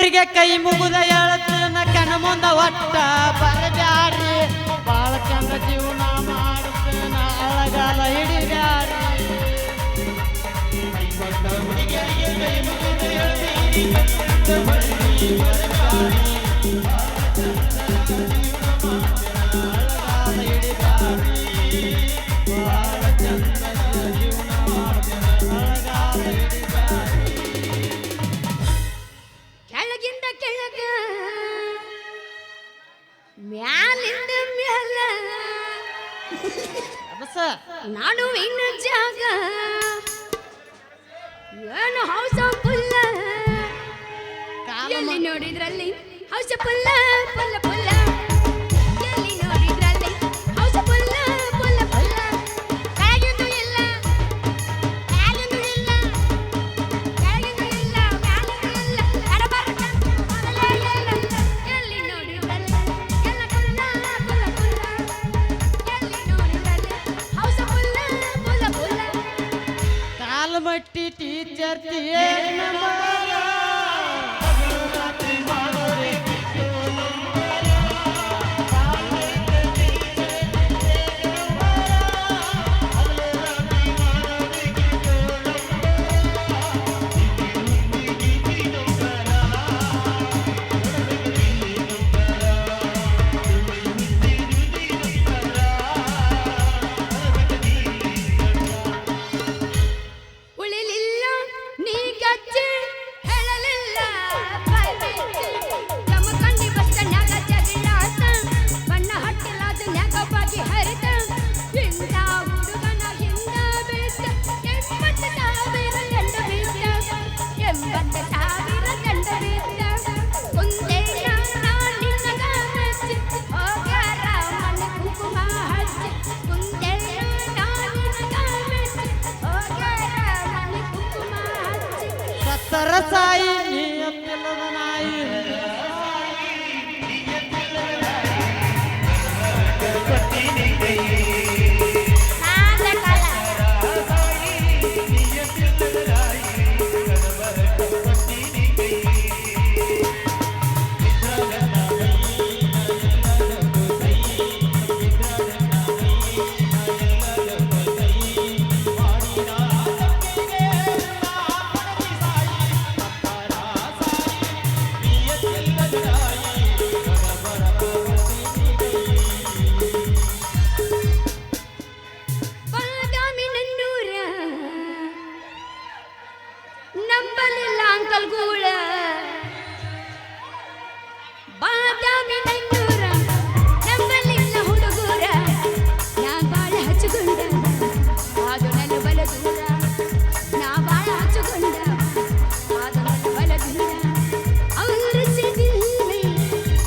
ಹುಡುಗರಿಗೆ ಕೈ ಮುಗುದ ಹೇಳ್ತೇನ ಕಣ ಮುಂದ ಒಟ್ಟ ಬರಬ್ಯಾರಿ ಬಾಳ ಚಂದ ಜೀವನ ಮಾಡ್ತೇನ ಅಳಗಾಲ ಹಿಡಿಬ್ಯಾರಿ ಹುಡುಗರಿಗೆ ಕೈ ಮುಗುದ ಕೆಳಗಿಂದ ಕೆಳಗ ಮ್ಯಾಲಿಂದ ಮ್ಯಾಲ ನಡುವಿನ ಜಾಗ ಏನು ಹೌಸ ಪುಲ್ಲ ಎಲ್ಲಿ ನೋಡಿದ್ರಲ್ಲಿ ಹೌಸ ಪುಲ್ಲ ಪುಲ್ಲ ಪುಲ್ಲ ಎಲ್ಲಿ ನೋಡಿದ್ರಲ್ಲಿ ಹೌಸ ಪುಲ್ಲ ಪುಲ್ಲ ಪುಲ್ಲ ಕೆಳಗಿಂದು ಇಲ್ಲ ಮ್ಯಾಲಿಂದು ಇಲ್ಲ ಕೆಳಗಿಂದು ಇಲ್ಲ ಮ್ಯಾಲಿಂದು ಇಲ್ಲ ಎಡಬಾರ್ದು ಮೊದಲೇ ಇಲ್ಲ ಎಲ್ಲಿ ನೋಡಿದ್ರಲ್ಲಿ ಎಲ್ಲ ಪುಲ್ಲ ಪುಲ್ಲ ಪುಲ್ಲ ಎಲ್ಲಿ ನೋಡಿದ್ರಲ್ಲಿ ಹೌಸ ಪುಲ್ಲ ಪುಲ್ಲ ಪುಲ್ಲ ಕಾಲ್ಮಟ್ಟಿ ಟೀಚರ್ ಉಳಿಲಿಲ್ಲ ನೀ ಗಜ್ಜೆ ಹೇಳಲಿಲ್ಲ ಬಾಯ್ ಬಿಚ್ಚಿ ಜಮಖಂಡಿ ಬಸ್ ಸ್ಟ್ಯಾಂಡ್ನಾಗ ಜಗಳಾತ ಬಣ್ಣ ಹಟ್ಟಿಲಾದ ನ್ಯಾಗವಾಗಿ ಹರಿತ ಹಿಂದ ಹುಡುಗನ ಹಿಂದ ಬಿಟ್ಟ 80,000 ದಂಡ ಬಿದ್ದ 80,000 ದಂಡ ಬಿದ್ದ ಕುಂದೇನ ನಿನ್ನಗ ಮೆಚ್ಚಿ ಹೋಗ್ಯಾರ ಮನೆ ಕುಂಕುಮ ಹಚ್ಚಿ ಕುಂದೇನ ನಿನ್ನಗ ಮೆಚ್ಚಿ ಹೋಗ್ಯಾರ ಮನೆ ಕುಂಕುಮ ಹಚ್ಚಿ ಸತ್ತರ ಸಾಯಿ ನೀ ಅತ್ತಿಲ್ಲದ ನಾಯಿ ಬಾದಾಮಿ ನನ್ನೂರ ನಂಬಲಿಲ್ಲ ಅಂಕಲ್ ಗೂಳ ಬಾದಾಮಿ ನನ್ನೂರ ನಂಬಲಿಲ್ಲ ಹುಡುಗೂರ ನಾ ಬಾಳ ಹಚ್ಚುಗೊಂಡ ಅದು ನನ್ನ ಬಲ ದೂರ ನಾ ಬಾಳ ಹಚ್ಚುಗೊಂಡ ಅದು ನನ್ನ ಬಲ ದೂರ और से दिल में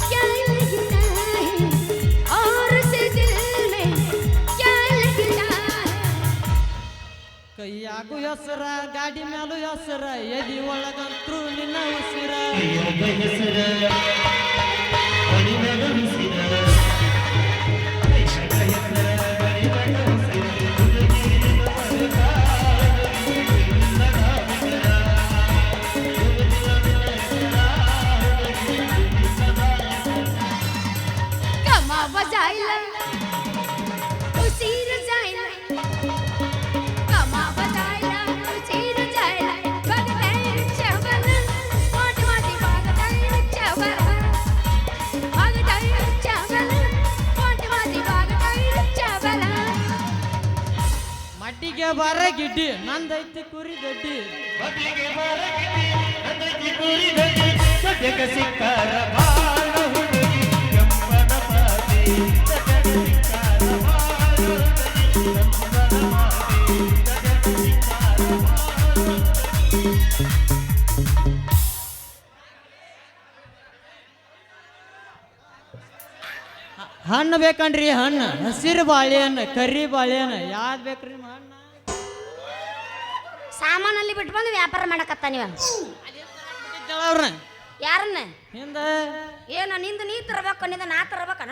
क्या लगता है और से दिल में क्या लगता है ಕೈಯಾಗು ಹೆಸರ ಗಾಡಿ ಮ್ಯಾಲು ಹೆಸರ ಎದಿ ಒಳಗಂತ್ರು ನಿನ್ನ ಉಸಿರ कमावा जायला उसीर जायला कमावा जायला उसीर जायला बगते चवल मोठ मोठी बगते चवल मोठ मोठी बगते चवल ಮಡ್ಡಿಗೆ ಬಾರ ಗಿಡ್ಡಿ ನಂದೈತಿ ಕುರಿ ದೊಡ್ಡಿ ಸಿಕ್ಕಾರ ಬಾಳ ಹುಡುಗಿ ಕೆಂಪನ ಮಾತಿ ಸಿಕ್ಕಾರ ಬಾಳ ಹುಡುಗಿ ಕೆಂಪನ ಮಾತಿ ಹಣ್ಣು ಬೇಕನ್ರಿ ಹಣ್ಣು ಹಸಿರು ಬಾಳೆಹಣ್ಣು ಕರಿ ಬಾಳೆಹಣ್ಣು ಯಾವ್ದು ಬೇಕ್ರಿ ಹಣ್ಣು ಸಾಮಾನಲ್ಲಿ ಬಿಟ್ಟು ಬಂದು ವ್ಯಾಪಾರ ಮಾಡಕತ್ತ ನೀವ ಅವ್ರನ್ನ ಯಾರನ್ನ ಹಿಂದ ಏನ ನಿಂದ ನೀ ತರಬೇಕು ನಿಂದ ನಾ ತರಬೇಕನ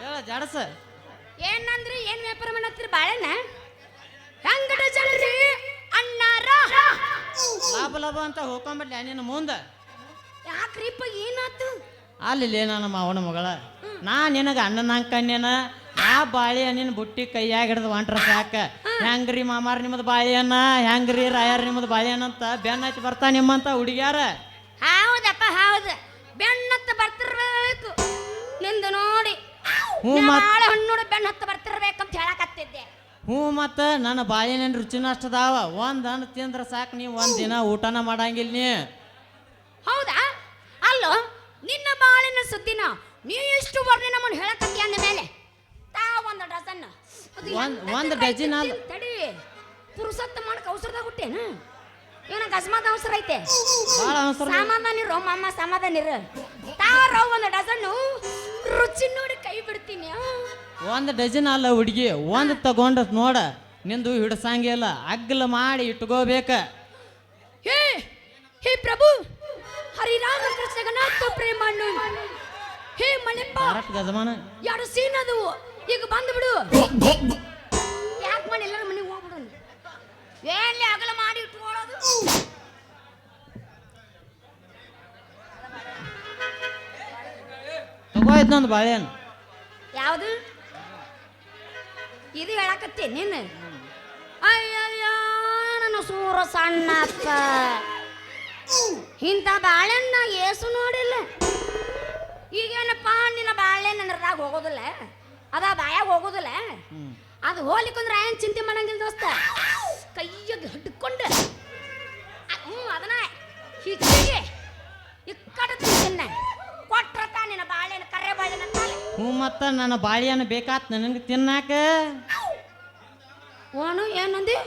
ಹೇಳ ಜಡಸ ಏನಂದ್ರಿ ಏನ್ ವ್ಯಾಪಾರ ಮಾಡತ್ತೀರಿ ಬಾಳೆನ ಹೆಂಗಡ ಜನರಿ ಅಣ್ಣಾರ ಲಾಭ ಲಾಭ ಅಂತ ಹೋಗ್ಕೊಂಬಿಡ್ಲಿ ನಿನ್ನ ಮುಂದೆ ಅಲ್ಲಿ ನನ್ನ ಮಾವನ ಮಗಳ ನಾ ನಿನಗೆ ಅಣ್ಣನ ಕನ್ಯನ ಆ ಬಾಳೆಹಣ್ಣಿನ ಬುಟ್ಟಿ ಕೈಯಾಗ ಹಿಡ್ದು ಹೊಂಟ್ರ ಸಾಕ ಹೆಂಗ್ರಿ ಮಾಮಾರ ನಿಮ್ಮದು ಬಾಳೆಹಣ್ಣ ಹೆಂಗ್ರಿ ರಾಯರ್ ನಿಮ್ಮದು ಬಾಳೆಹಣ್ಣ ಅಂತ ಬೆನ್ನ ಹಚ್ಚಿ ಬರ್ತಾ ನಿಮ್ಮಂತ ಹುಡುಗ್ಯಾರ. ಹೌದಪ್ಪ ಹೌದು, ಬೆನ್ನತ್ತ ಬರ್ತಿರ್ಬೇಕು ನಿಂದು ನೋಡಿ. ಬಾಳೆ ಹಣ್ಣು ಬೆನ್ನ ಹತ್ತ ಬರ್ತಿರ್ಬೇಕಂತ ಹೇಳಕತ್ತಿದ್ದೆ. ಹ್ಞೂ ಮತ್ತು ನನ್ನ ಬಾಳೆಹಣ್ಣಿನ ರುಚಿನ ಅಷ್ಟದಾವ. ಒಂದು ಹಣ್ಣು ತಿಂದ್ರೆ ಸಾಕು ನೀವು ಒಂದು ದಿನ ಊಟನ ಮಾಡಂಗಿಲ್ಲ ನೀ. ಹೌದಾ? ಅಲ್ಲೋ ನಿನ್ನ ಬಾಳಿನ ಸುದ್ದಿನ ನೀ ಎಷ್ಟು ಬರ್ರಿ ನಮ್ಮನ್ನು ಹೇಳಕತ್ತಿ ಅಂದ ಮೇಲೆ ತಾ ಒಂದು ಡಜನ್ ಒಂದು ಡಜನ್ ಅಲ್ಲ ತಡಿ ಪುರುಸತ್ತ ಮಾಡಕ ಅವಸರದಾಗ ಹುಟ್ಟೇನು ಇವನ ಅಕಸ್ಮಾತ್ ಅವಸರ ಐತೆ. ಭಾಳ ಅವಸರ. ಸಮಾಧಾನ ಇರೋ ಮಾಮ, ಸಮಾಧಾನ ಇರು. ತಾರೋ ಒಂದು ಡಜನ್ ರುಚಿ ನೋಡಿ ಕೈ ಬಿಡ್ತೀನಿ. ಒಂದು ಡಜನ್ ಅಲ್ಲ ಹುಡುಗಿ, ಒಂದು ತಗೊಂಡ ನೋಡ ನಿಂದು ಹಿಡ್ಸಂಗಿಲ್ಲ, ಅಗ್ಲ ಮಾಡಿ ಇಟ್ಕೋಬೇಕ. ಹೇ ಹೇ ಪ್ರಭು ಹರಿರಾಮ ಕೃಷ್ಣ ಜಗನ್ನಾಥ ಪ್ರೇಮಣ್ಣು, ಹೇ ಮಳೆಪ್ಪ ಗಜಮಾನ ಎರಡು ಸೀನ್ ಅದು ಈಗ ಬಂದು ಬಿಡು. ಯಾಕೆ ಮಾಡಿ ಎಲ್ಲರ ಮನೆಗೆ ಹೋಗ್ಬಿಡು. ಎಲ್ಲಿ ಅಗಲ ಮಾಡಿ ಇಟ್ಕೊಳ್ಳೋದು. ತಗೋಯ್ತು ನಂದು ಬಾಳೆಹಣ್ಣು. ಯಾವುದು ಇದು ಹೇಳಕತ್ತಿ ನೀನು? ಅಯ್ಯಯ್ಯ ನನ್ನ ಸೂರ ಸಣ್ಣ ಅಕ್ಕ, ಇಂಥ ಬಾಳೆಹಣ್ಣ ಏಸು ನೋಡಿಲ್ಲ. ಈಗೇನಪ್ಪ ನಿನ್ನ ಬಾಳೆಹಣ್ಣು ನನ್ನದಾಗ ಹೋಗೋದಿಲ್ಲ, ಅದ ಬಾಯಾಗ ಹೋಗೋದಿಲ್ಲ. ಅದು ಹೋಲಿಕೊಂಡ್ರೆ ಏನ್ ಚಿಂತೆ ಮಾಡಂಗಿಲ್ಲ ದೋಸ್ತ. ಕೈಯಾಗ ಹಿಡ್ಕೊಂಡು ಅದನ್ನ ಹಿಚ್ಚಿಗೆ ಇಕ್ಕಡ ತಿನ್ನ ಕೊಟ್ರತ ನಿನ್ನ ಬಾಳೆಹಣ್ಣು ಕರೆ ಬಾಳೆಹಣ್ಣು ಕಾಲ. ಹ್ಞೂ ಮತ್ತು ನನ್ನ ಬಾಳೆಹಣ್ಣು ಬೇಕಾತ್ ನನಗೆ ತಿನ್ನಾಕ. ಓನು ಏನಂದಿ?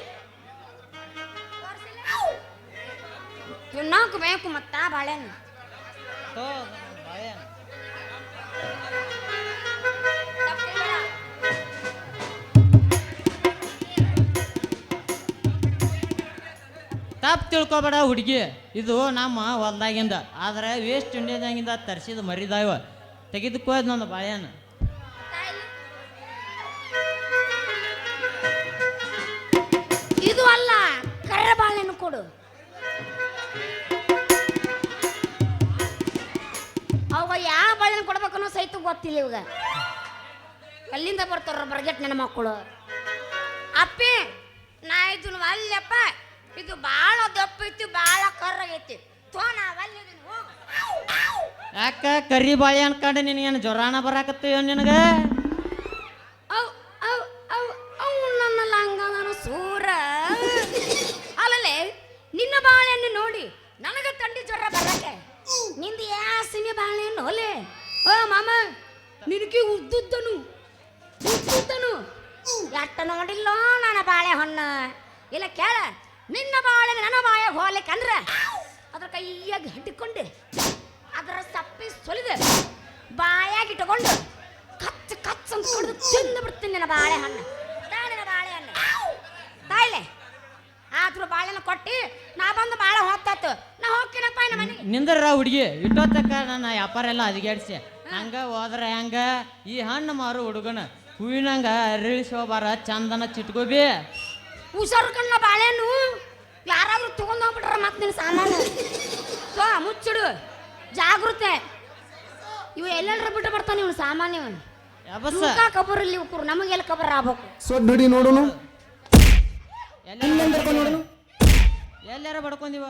ತಿನ್ನಾಕ ಬೇಕು ಮತ್ತ ಬಾಳೆಹಣ್ಣು. ತಪ್ಪು ತಿಳ್ಕೊಬೇಡ ಹುಡುಗಿ, ಇದು ನಮ್ಮ ಹೊಲ್ದಾಗಿಂದ, ಆದ್ರೆ ವೇಸ್ಟ್ ಇಂಡಿಯಾದಾಗಿಂದ ತರಿಸಿದ ಮರಿದಾವ. ತೆಗೆದುಕೋದ್ ನನ್ನ ಬಾಳೆಹಣ್ಣು. ಇದು ಅಲ್ಲ, ಕರ್ರೆ ಬಾಳೆಹಣ್ಣು ಕೊಡು. ಅವಾಗ ಯಾವ ಬಾಳೆಹಣ್ಣು ಕೊಡ್ಬೇಕನ್ನೋ ಸಹಿತ ಗೊತ್ತಿಲ್ಲ ಇವಾಗ. ಅಲ್ಲಿಂದ ಬರ್ತಾರ ಬರ್ಗೆಟ್ ನನ್ನ ಮಕ್ಕಳು. ಅಪ್ಪಿ ನಾ ಇದನ್ನು ಅಲ್ಲಪ್ಪ, ಇದು ಭಾಳ ದಪ್ಪ ಐತಿ, ಭಾಳ ಕರ್ರಾಗೈತಿ. ಯಾಕ ಕರಿ ಬಾಳೆಹಣ್ಣು ಕಂಡು ನಿನಗೇನು ಜ್ವರಾನ ಬರಾಕತ್ತೀವ ನಿನಗೆ? ನನ್ನ ಲಂಗನ ಸೂರ ಅಲ್ಲೇ ನಿನ್ನ ಬಾಳೆಹಣ್ಣು ನೋಡಿ ನನಗ ತಂಡಿ ಜ್ವರ ಬರಕ್ಕೆ. ನಿಂದು ಯಾಸಿನ ಬಾಳೆಹಣ್ಣು ಒಲೆ. ಓ ಮಾಮ ನಿನಗೆ ಉದ್ದುದ್ದನು ಎಟ್ಟ ನೋಡಿಲ್ಲ ನನ್ನ ಬಾಳೆಹಣ್ಣು. ಇಲ್ಲ ಕೇಳ, ನಿನ್ನ ಬಾಳೆ ನನ್ನ ಬಾಯ ಹೋಗ್ಲಿಕ್ಕಂದ್ರೆ ಅದ್ರ ಕೈಯಾಗಿ ಹಿಡ್ಕೊಂಡು ಅದರ ಸಪ್ಪಿ ಸುಲಿದು ಬಾಯಾಗಿ ಇಟ್ಟುಕೊಂಡು ಕಚ್ಚ ಕಚ್ಚ ಅಂತ ಕೊಡ್ದು ತಿಂದು ಬಿಡ್ತೀನಿ ನಿನ್ನ ಬಾಳೆಹಣ್ಣು. ನಿನ್ನ ಬಾಳೆಹಣ್ಣು ತಾಯಿಲೆ ಆದ್ರೂ ಬಾಳೆಹಣ್ಣು ಕೊಟ್ಟು ನಾ ಬಂದು ಬಾಳೆ ಹೋಗ್ತಾತು. ನಾ ಹೋಗ್ತೀನಪ್ಪ ನಮ್ಮ ಮನೆಗೆ. ನಿಂದ್ರ ಹುಡುಗಿ ಇಟ್ಟೋತಕ್ಕ ನನ್ನ ವ್ಯಾಪಾರ ಎಲ್ಲ ಅದಿಗಾಡ್ಸಿ ಹಂಗ ಹೋದ್ರೆ ಹೆಂಗ? ಈ ಹಣ್ಣು ಮಾರು ಹುಡುಗನ ಹೂವಿನಂಗ ಅರಳಿಸೋಬಾರ ಚಂದನ ಚಿಟ್ಕೋಬಿ. ಹುಷಾರು ಕಣ್ಣ ಬಾಳೆಹಣ್ಣು ಯಾರಾದ್ರೂ ತಗೊಂಡ್ ಹೋಗ್ಬಿಟ್ರ ಮತ್ತೆ ನಿನ್ನ ಸಾಮಾನು ಮುಚ್ಚಿಡು. ಜಾಗೃತೆ ಇವು ಎಲ್ಲರ ಬಿಟ್ಟು ಬರ್ತಾನೆ ಇವನು ಸಾಮಾನ್ಯ. ಕಬರ್ ಇಲ್ಲಿ ನಮಗೆಲ್ಲ ಕಬರ್ ಆಗ್ಬೇಕು. ಸೊಡ್ಡಿ ನೋಡೋನು ಎಲ್ಲಾರ ಬಡ್ಕೊಂಡಿವ.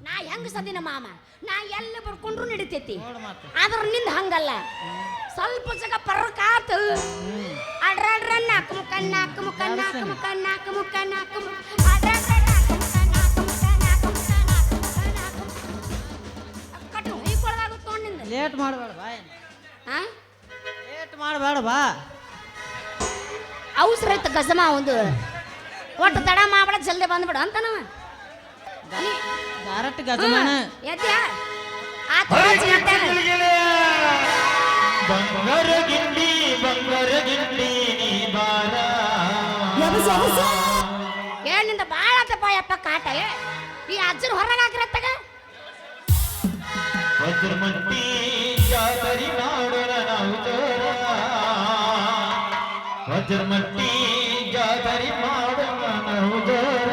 ನಾ ಹೆಂಗ ಸದಿನ ಮಾಮ, ನಾ ಎಲ್ಲ ಬಡ್ಕೊಂಡ್ರು ನಡಿತೈತಿ. ಮತ್ತೆ ಆದ್ರ ನಿಂದ ಹಂಗಲ್ಲ, ಸ್ವಲ್ಪ ಜಗ ಪರ್ಕಾತು. ಅಡ್ರಾಡ್ರ ನಾಲ್ಕು ಮುಖ ನಾಲ್ಕು ಮುಖ ನಾಲ್ಕು ಮುಖ ನಾಲ್ಕು ಮುಖ ನಾಲ್ಕು ಮುಖ ಕಟ್ಟು ಹೊಯ್ಕೊಳದಾಗುತ್ತೆ ನೋಡಿ ನಿಂದ. ಲೇಟ್ ಮಾಡಬೇಡ ಬಾ. ಲೇಟ್ ಮಾಡಬೇಡ ಬಾ. ಅವಸರ ಐತೆ ಗಜಮ ಒಂದು. ಒಟ್ಟು ತಡ ಮಾಡ್ಬೇಡ, ಜಲ್ದಿ ಬಂದ್ಬಿಡು ಅಂತ ನಾವು ಡೈರೆಕ್ಟ್ ಗಜಮಾನ ಎದ್ಯಾ ಬಂಗಾರ ಗಿಂಡಿ ನೀ ಬಾರ. ಏನಿಂದ ಬಾಳ ಆತಪ್ಪ ಯಪ್ಪ ಕಾಟ. ಈ ಅಜ್ಜನ ಹೊರಗೆ ಹಾಕಿರತ್ತಾಗ ವಜ್ರಮಟ್ಟಿ ಜಾತರಿ ಮಾಡೋಣ ನಾವು ಜೋರ. ವಜ್ರಮಟ್ಟಿ ಜಾತರಿ ಮಾಡೋಣ ನಾವು ಜೋರ.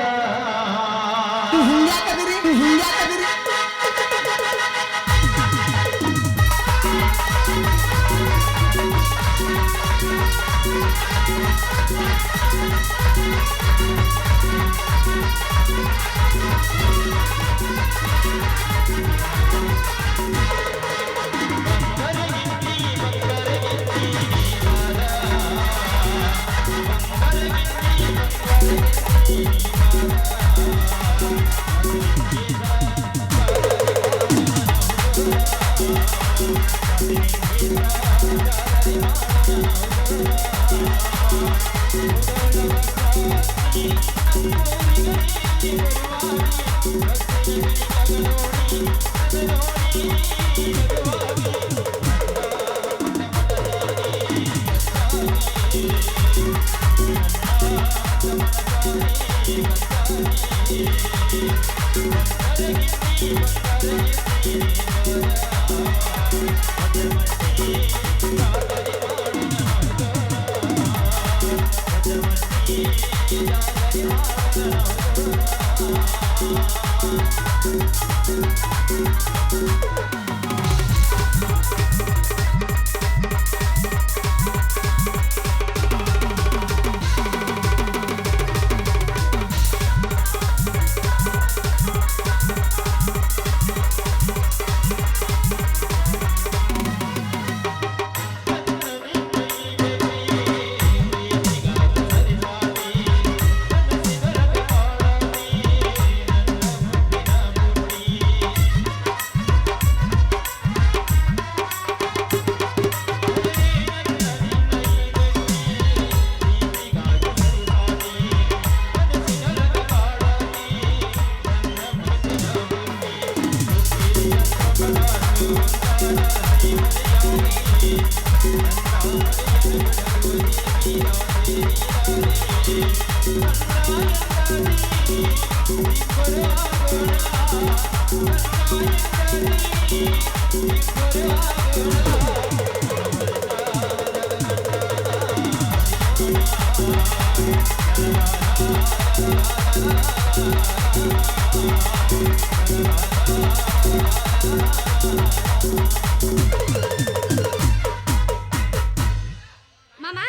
ಮಾಮ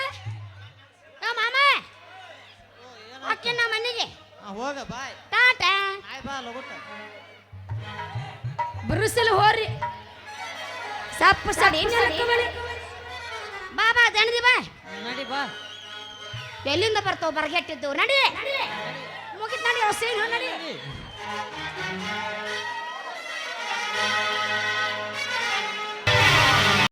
ಮಾಮ ಅಕ್ಕಿ ನಮ್ಮ ಮನೆಗೆ ಹೋಗ ಬಾಯ್ ಟಾಟಾ ಆಯ್ ಬಾ ಲಗುಟ ಬರುಸಲು ಹೋರಿ ಸಪ್ಪ ಬಾ ಬಾ ದಣದಿ ಬಾ ನಡಿ ಬಾ ಎಲ್ಲಿಂದ ಬರ್ತಾವ ಬರಗೆಟ್ಟಿದ್ದು ನಡಿ ಮುಗಿತ್ ನಡಿ ನಡಿ ನಡಿ.